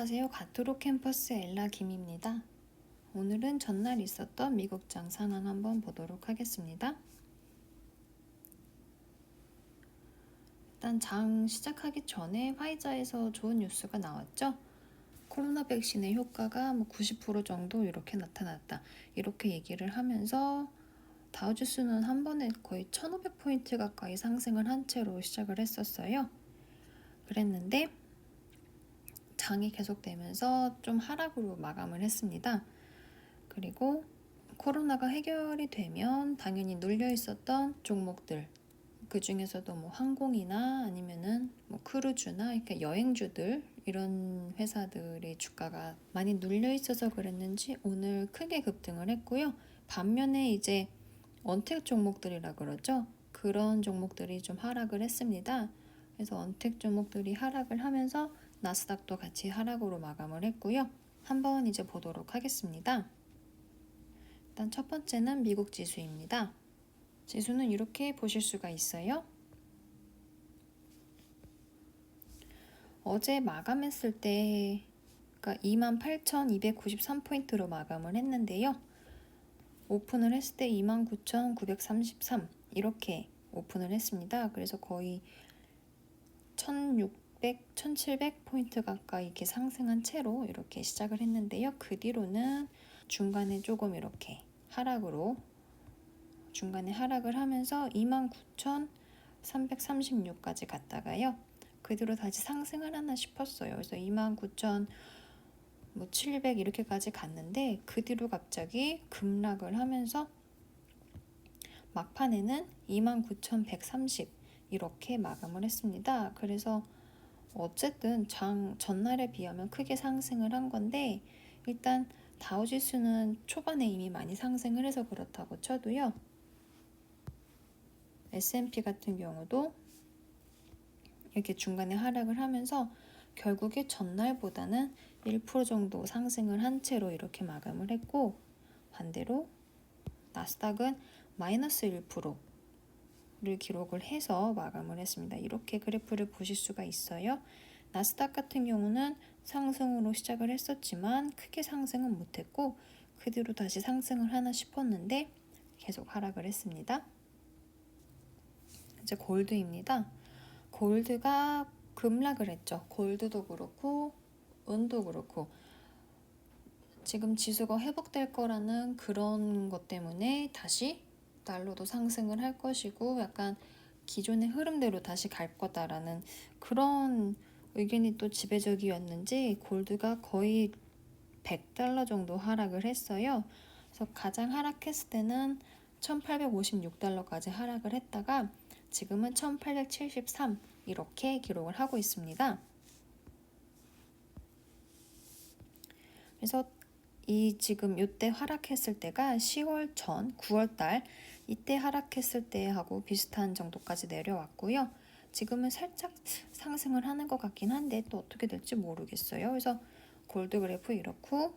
안녕하세요. 가트로 캠퍼스 엘라 김입니다. 오늘은 전날 있었던 미국장 상황 한번 보도록 하겠습니다. 일단 장 시작하기 전에 화이자에서 좋은 뉴스가 나왔죠. 코로나 백신의 효과가 90% 정도 이렇게 나타났다. 이렇게 얘기를 하면서 다우지수는 한 번에 거의 1500포인트 가까이 상승을 한 채로 시작을 했었어요. 그랬는데 장이 계속되면서 좀 하락으로 마감을 했습니다. 그리고 코로나가 해결이 되면 당연히 눌려 있었던 종목들, 그 중에서도 항공이나 아니면은 크루즈나 그러니까 여행주들 이런 회사들의 주가가 많이 눌려 있어서 그랬는지 오늘 크게 급등을 했고요. 반면에 이제 언택 종목들이라 그러죠. 그런 종목들이 좀 하락을 했습니다. 그래서 언택 종목들이 하락을 하면서 나스닥도 같이 하락으로 마감을 했고요. 한번 이제 보도록 하겠습니다. 일단 첫 번째는 미국 지수입니다. 지수는 이렇게 보실 수가 있어요. 어제 마감했을 때 그러니까 28,293포인트로 마감을 했는데요. 오픈을 했을 때 29,933 이렇게 오픈을 했습니다. 그래서 거의 1,600, 1,700포인트 가까이 이렇게 상승한 채로 이렇게 시작을 했는데요. 그 뒤로는 중간에 조금 이렇게 중간에 하락을 하면서 29,336까지 갔다가요. 그 뒤로 다시 상승을 하나 싶었어요. 그래서 29,700 이렇게까지 갔는데 그 뒤로 갑자기 급락을 하면서 막판에는 29,130 이렇게 마감을 했습니다. 그래서 어쨌든 전날에 비하면 크게 상승을 한 건데 일단 다우지수는 초반에 이미 많이 상승을 해서 그렇다고 쳐도요. S&P 같은 경우도 이렇게 중간에 하락을 하면서 결국에 전날보다는 1% 정도 상승을 한 채로 이렇게 마감을 했고 반대로 나스닥은 마이너스 1%를 기록을 해서 마감을 했습니다. 이렇게 그래프를 보실 수가 있어요. 나스닥 같은 경우는 상승으로 시작을 했었지만 크게 상승은 못했고 그 뒤로 다시 상승을 하나 싶었는데 계속 하락을 했습니다. 이제 골드입니다. 골드가 급락을 했죠. 골드도 그렇고 은도 그렇고 지금 지수가 회복될 거라는 그런 것 때문에 다시 달러도 상승을 할 것이고 약간 기존의 흐름대로 다시 갈 거다라는 그런 의견이 또 지배적이었는지 골드가 거의 100달러 정도 하락을 했어요. 그래서 가장 하락했을 때는 1856달러까지 하락을 했다가 지금은 1873 이렇게 기록을 하고 있습니다. 그래서 지금 이때 하락했을 때가 10월 전 9월달 이때 하락했을 때하고 비슷한 정도까지 내려왔고요. 지금은 살짝 상승을 하는 것 같긴 한데 또 어떻게 될지 모르겠어요. 그래서 골드 그래프 이렇고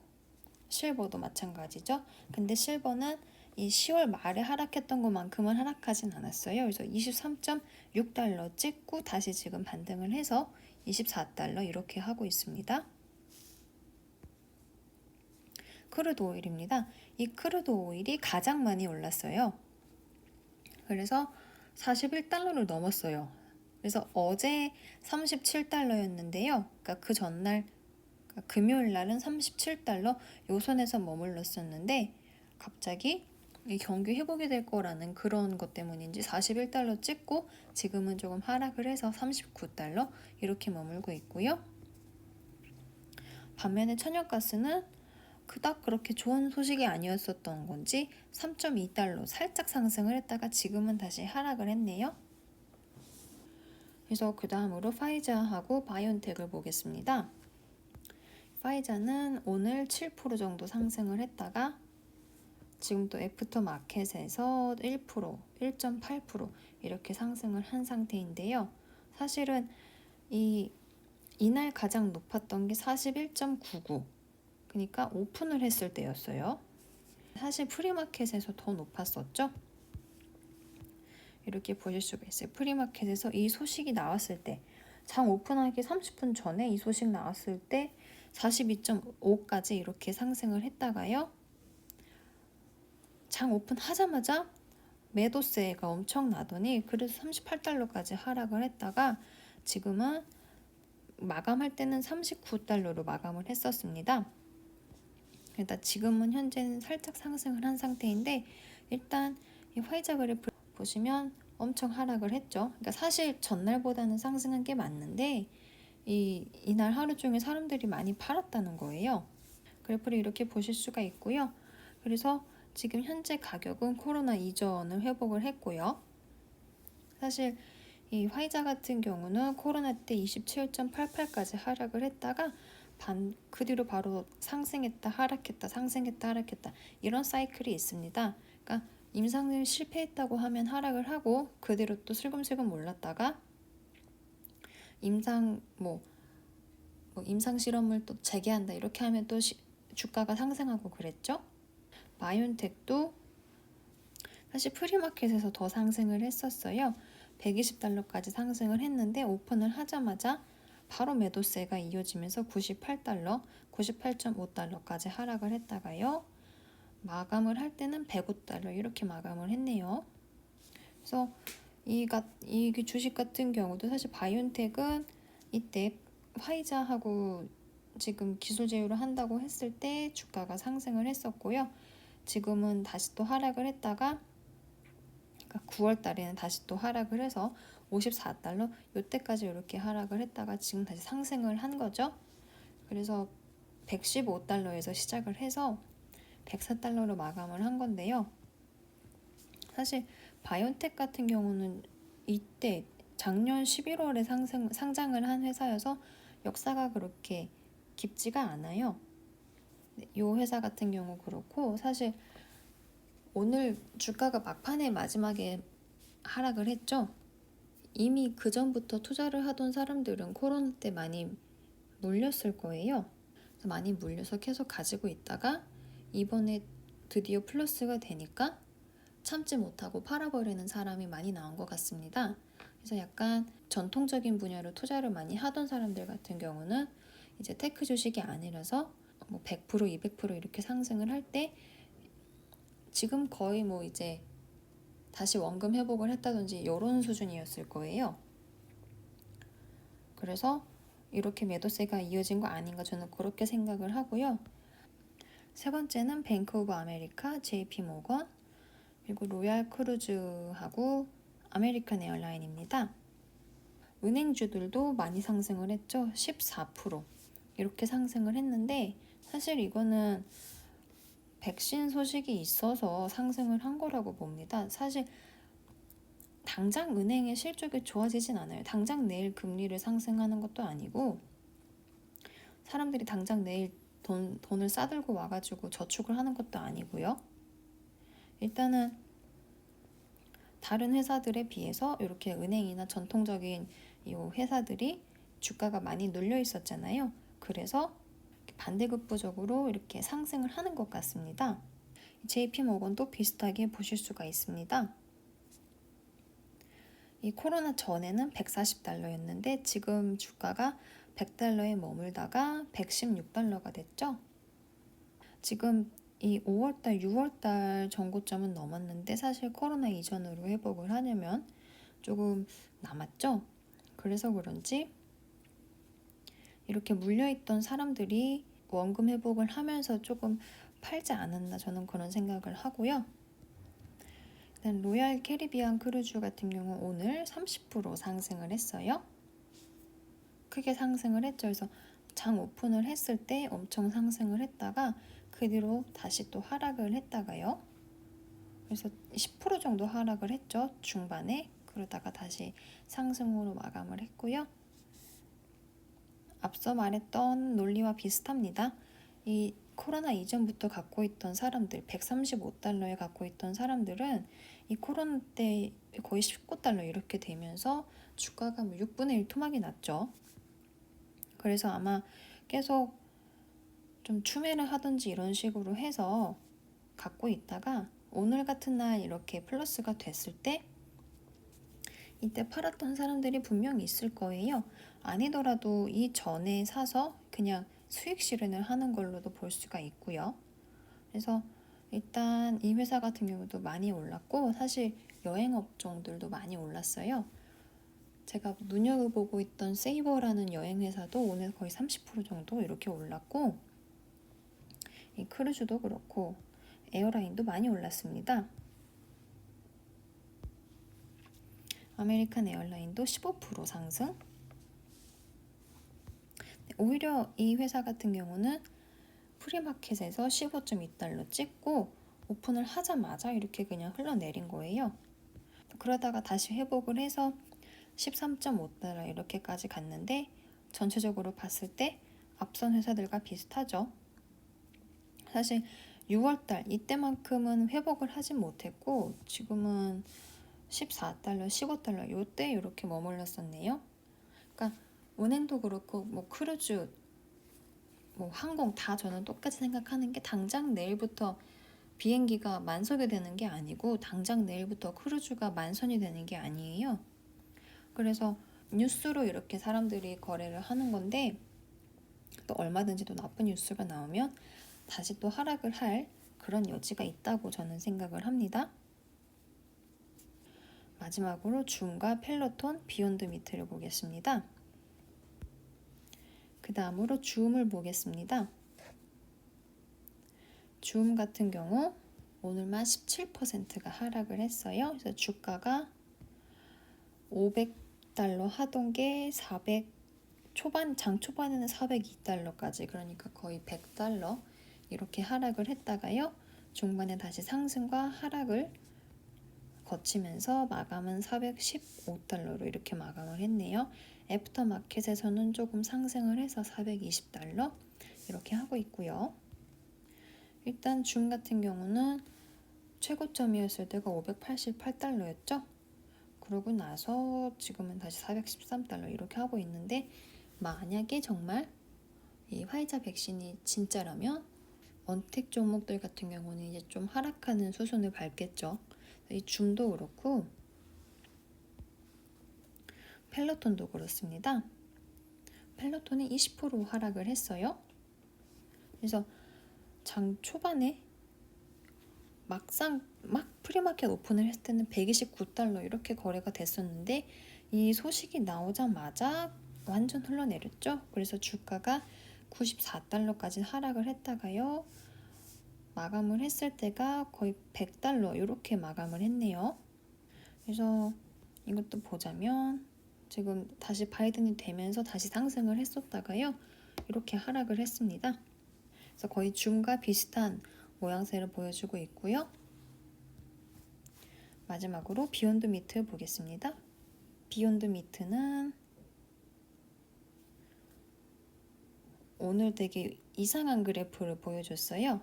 실버도 마찬가지죠. 근데 실버는 이 10월 말에 하락했던 것만큼은 하락하진 않았어요. 그래서 23.6달러 찍고 다시 지금 반등을 해서 24달러 이렇게 하고 있습니다. 크루드 오일입니다. 이 크루드 오일이 가장 많이 올랐어요. 그래서 41달러를 넘었어요. 그래서 어제 37달러였는데요. 그러니까 그 전날 금요일 날은 37달러 요 선에서 머물렀었는데 갑자기 이 경기 회복이 될 거라는 그런 것 때문인지 41달러 찍고 지금은 조금 하락을 해서 39달러 이렇게 머물고 있고요. 반면에 천연가스는 그닥 그렇게 좋은 소식이 아니었었던 건지 3.2달러 살짝 상승을 했다가 지금은 다시 하락을 했네요. 그래서 그 다음으로 파이자하고 바이온텍을 보겠습니다. 파이자는 오늘 7% 정도 상승을 했다가 지금 또 애프터 마켓에서 1%, 1.8% 이렇게 상승을 한 상태인데요. 사실은 이날 가장 높았던 게 41.99 그러니까 오픈을 했을 때였어요. 사실 프리마켓에서 더 높았었죠. 이렇게 보실 수가 있어요. 프리마켓에서 이 소식이 나왔을 때 장 오픈하기 30분 전에 이 소식 나왔을 때 42.5까지 이렇게 상승을 했다가요. 장 오픈하자마자 매도세가 엄청 나더니 그래서 38달러까지 하락을 했다가 지금은 마감할 때는 39달러로 마감을 했었습니다. 일단 지금은 현재는 살짝 상승을 한 상태인데 일단 이 화이자 그래프 보시면 엄청 하락을 했죠. 그러니까 사실 전날보다는 상승한 게 맞는데 이날 하루 종일 사람들이 많이 팔았다는 거예요. 그래프를 이렇게 보실 수가 있고요. 그래서 지금 현재 가격은 코로나 이전을 회복을 했고요. 사실 이 화이자 같은 경우는 코로나 때 27.88까지 하락을 했다가 그 뒤로 바로 상승했다 하락했다 상승했다 하락했다 이런 사이클이 있습니다. 그러니까 임상을 실패했다고 하면 하락을 하고 그대로 또 슬금슬금 올랐다가 임상 임상 실험을 또 재개한다 이렇게 하면 또 주가가 상승하고 그랬죠. 바이온텍도 사실 프리마켓에서 더 상승을 했었어요. 120달러까지 상승을 했는데 오픈을 하자마자 바로 매도세가 이어지면서 98달러, 98.5달러까지 하락을 했다가요. 마감을 할 때는 105달러 이렇게 마감을 했네요. 그래서 이 주식 같은 경우도 사실 바이온텍은 이때 화이자하고 지금 기술 제휴를 한다고 했을 때 주가가 상승을 했었고요. 지금은 다시 또 하락을 했다가 9월 달에는 다시 또 하락을 해서 54달러 이때까지 이렇게 하락을 했다가 지금 다시 상승을 한 거죠. 그래서 115달러에서 시작을 해서 104달러로 마감을 한 건데요. 사실 바이온텍 같은 경우는 이때 작년 11월에 상장을 한 회사여서 역사가 그렇게 깊지가 않아요. 이 회사 같은 경우 그렇고 사실 오늘 주가가 막판에 마지막에 하락을 했죠. 이미 그 전부터 투자를 하던 사람들은 코로나 때 많이 물렸을 거예요. 그래서 많이 물려서 계속 가지고 있다가 이번에 드디어 플러스가 되니까 참지 못하고 팔아버리는 사람이 많이 나온 것 같습니다. 그래서 약간 전통적인 분야로 투자를 많이 하던 사람들 같은 경우는 이제 테크 주식이 아니라서 100%, 200% 이렇게 상승을 할 때 지금 거의 이제 다시 원금 회복을 했다든지 이런 수준이었을 거예요. 그래서 이렇게 매도세가 이어진 거 아닌가 저는 그렇게 생각을 하고요. 세 번째는 뱅크 오브 아메리카, JP 모건, 그리고 로얄 크루즈하고 아메리칸 에어라인입니다. 은행주들도 많이 상승을 했죠. 14% 이렇게 상승을 했는데 사실 이거는 백신 소식이 있어서 상승을 한 거라고 봅니다. 사실 당장 은행의 실적이 좋아지진 않아요. 당장 내일 금리를 상승하는 것도 아니고 사람들이 당장 내일 돈을 싸들고 와가지고 저축을 하는 것도 아니고요. 일단은 다른 회사들에 비해서 이렇게 은행이나 전통적인 이 회사들이 주가가 많이 눌려 있었잖아요. 그래서 반대급부적으로 이렇게 상승을 하는 것 같습니다. JP모건도 비슷하게 보실 수가 있습니다. 이 코로나 전에는 140달러였는데 지금 주가가 100달러에 머물다가 116달러가 됐죠. 지금 이 5월달, 6월달 전고점은 넘었는데 사실 코로나 이전으로 회복을 하려면 조금 남았죠. 그래서 그런지 이렇게 물려있던 사람들이 원금 회복을 하면서 조금 팔지 않았나 저는 그런 생각을 하고요. 일단 로얄 캐리비안 크루즈 같은 경우 오늘 30% 상승을 했어요. 크게 상승을 했죠. 그래서 장 오픈을 했을 때 엄청 상승을 했다가 그 뒤로 다시 또 하락을 했다가요. 그래서 10% 정도 하락을 했죠. 중반에. 그러다가 다시 상승으로 마감을 했고요. 앞서 말했던 논리와 비슷합니다. 이 코로나 이전부터 갖고 있던 사람들, 135달러에 갖고 있던 사람들은 이 코로나 때 거의 19달러 이렇게 되면서 주가가 6분의 1 토막이 났죠. 그래서 아마 계속 좀 추매를 하든지 이런 식으로 해서 갖고 있다가 오늘 같은 날 이렇게 플러스가 됐을 때 이때 팔았던 사람들이 분명히 있을 거예요. 아니더라도 이 전에 사서 그냥 수익 실현을 하는 걸로도 볼 수가 있고요. 그래서 일단 이 회사 같은 경우도 많이 올랐고 사실 여행업종들도 많이 올랐어요. 제가 눈여겨보고 있던 세이버라는 여행회사도 오늘 거의 30% 정도 이렇게 올랐고, 이 크루즈도 그렇고 에어라인도 많이 올랐습니다. 아메리칸 에어라인도 15% 상승. 오히려 이 회사 같은 경우는 프리마켓에서 15.2달러 찍고 오픈을 하자마자 이렇게 그냥 흘러내린 거예요. 그러다가 다시 회복을 해서 13.5달러 이렇게까지 갔는데 전체적으로 봤을 때 앞선 회사들과 비슷하죠. 사실 6월달 이때만큼은 회복을 하진 못했고 지금은 14달러, 15달러 요때 이렇게 머물렀었네요. 그러니까 은행도 그렇고 뭐 크루즈, 뭐 항공 다 저는 똑같이 생각하는 게 당장 내일부터 비행기가 만석이 되는 게 아니고 당장 내일부터 크루즈가 만선이 되는 게 아니에요. 그래서 뉴스로 이렇게 사람들이 거래를 하는 건데 또 얼마든지 또 나쁜 뉴스가 나오면 다시 또 하락을 할 그런 여지가 있다고 저는 생각을 합니다. 마지막으로 줌과 펠로톤, 비욘드 미트를 보겠습니다. 그 다음으로 줌을 보겠습니다. 줌 같은 경우 오늘만 17%가 하락을 했어요. 그래서 주가가 500달러 하던 게 400, 장 초반에는 402달러까지, 그러니까 거의 100달러 이렇게 하락을 했다가요. 중반에 다시 상승과 하락을 거치면서 마감은 415달러로 이렇게 마감을 했네요. 애프터마켓에서는 조금 상승을 해서 420달러 이렇게 하고 있고요. 일단 줌 같은 경우는 최고점이었을 때가 588달러였죠. 그러고 나서 지금은 다시 413달러 이렇게 하고 있는데, 만약에 정말 이 화이자 백신이 진짜라면 언택 종목들 같은 경우는 이제 좀 하락하는 수순을 밟겠죠. 이 줌도 그렇고 펠로톤도 그렇습니다. 펠로톤이 20% 하락을 했어요. 그래서 장 초반에 막상 막 프리마켓 오픈을 했을 때는 129달러 이렇게 거래가 됐었는데 이 소식이 나오자마자 완전 흘러내렸죠. 그래서 주가가 94달러까지 하락을 했다가요. 마감을 했을 때가 거의 100달러 이렇게 마감을 했네요. 그래서 이것도 보자면 지금 다시 바이든이 되면서 다시 상승을 했었다가요. 이렇게 하락을 했습니다. 그래서 거의 줌과 비슷한 모양새를 보여주고 있고요. 마지막으로 비욘드 미트 보겠습니다. 비욘드 미트는 오늘 되게 이상한 그래프를 보여줬어요.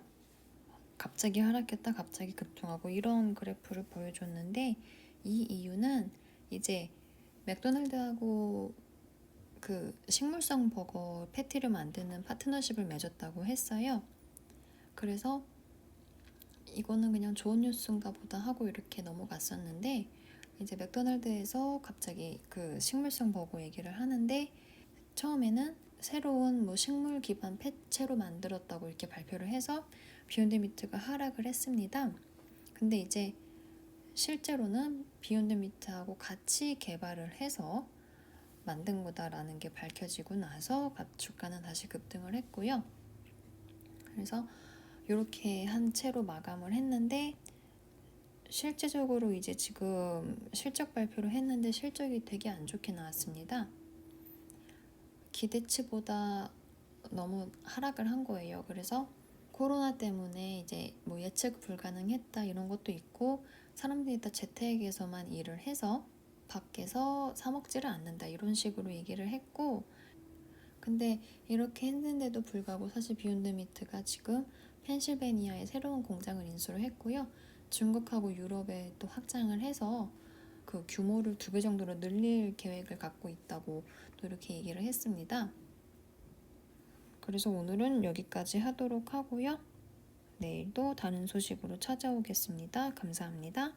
갑자기 하락했다 갑자기 급등하고 이런 그래프를 보여줬는데, 이 이유는 이제 맥도날드하고 그 식물성 버거 패티를 만드는 파트너십을 맺었다고 했어요. 그래서 이거는 그냥 좋은 뉴스인가 보다 하고 이렇게 넘어갔었는데, 이제 맥도날드에서 갑자기 그 식물성 버거 얘기를 하는데, 처음에는 새로운 뭐 식물 기반 패채로 만들었다고 이렇게 발표를 해서 비욘드 미트가 하락을 했습니다. 근데 이제 실제로는 비욘드 미트하고 같이 개발을 해서 만든 거다라는 게 밝혀지고 나서 주가는 다시 급등을 했고요. 그래서 이렇게 한 채로 마감을 했는데, 실제적으로 이제 지금 실적 발표를 했는데 실적이 되게 안 좋게 나왔습니다. 기대치보다 너무 하락을 한 거예요. 그래서 코로나 때문에 이제 뭐 예측 불가능했다 이런 것도 있고, 사람들이 다 재택에서만 일을 해서 밖에서 사 먹지를 않는다 이런 식으로 얘기를 했고, 근데 이렇게 했는데도 불구하고 사실 비욘드 미트가 지금 펜실베니아에 새로운 공장을 인수를 했고요. 중국하고 유럽에 또 확장을 해서 그 규모를 2배 정도로 늘릴 계획을 갖고 있다고 또 이렇게 얘기를 했습니다. 그래서 오늘은 여기까지 하도록 하고요. 내일도 다른 소식으로 찾아오겠습니다. 감사합니다.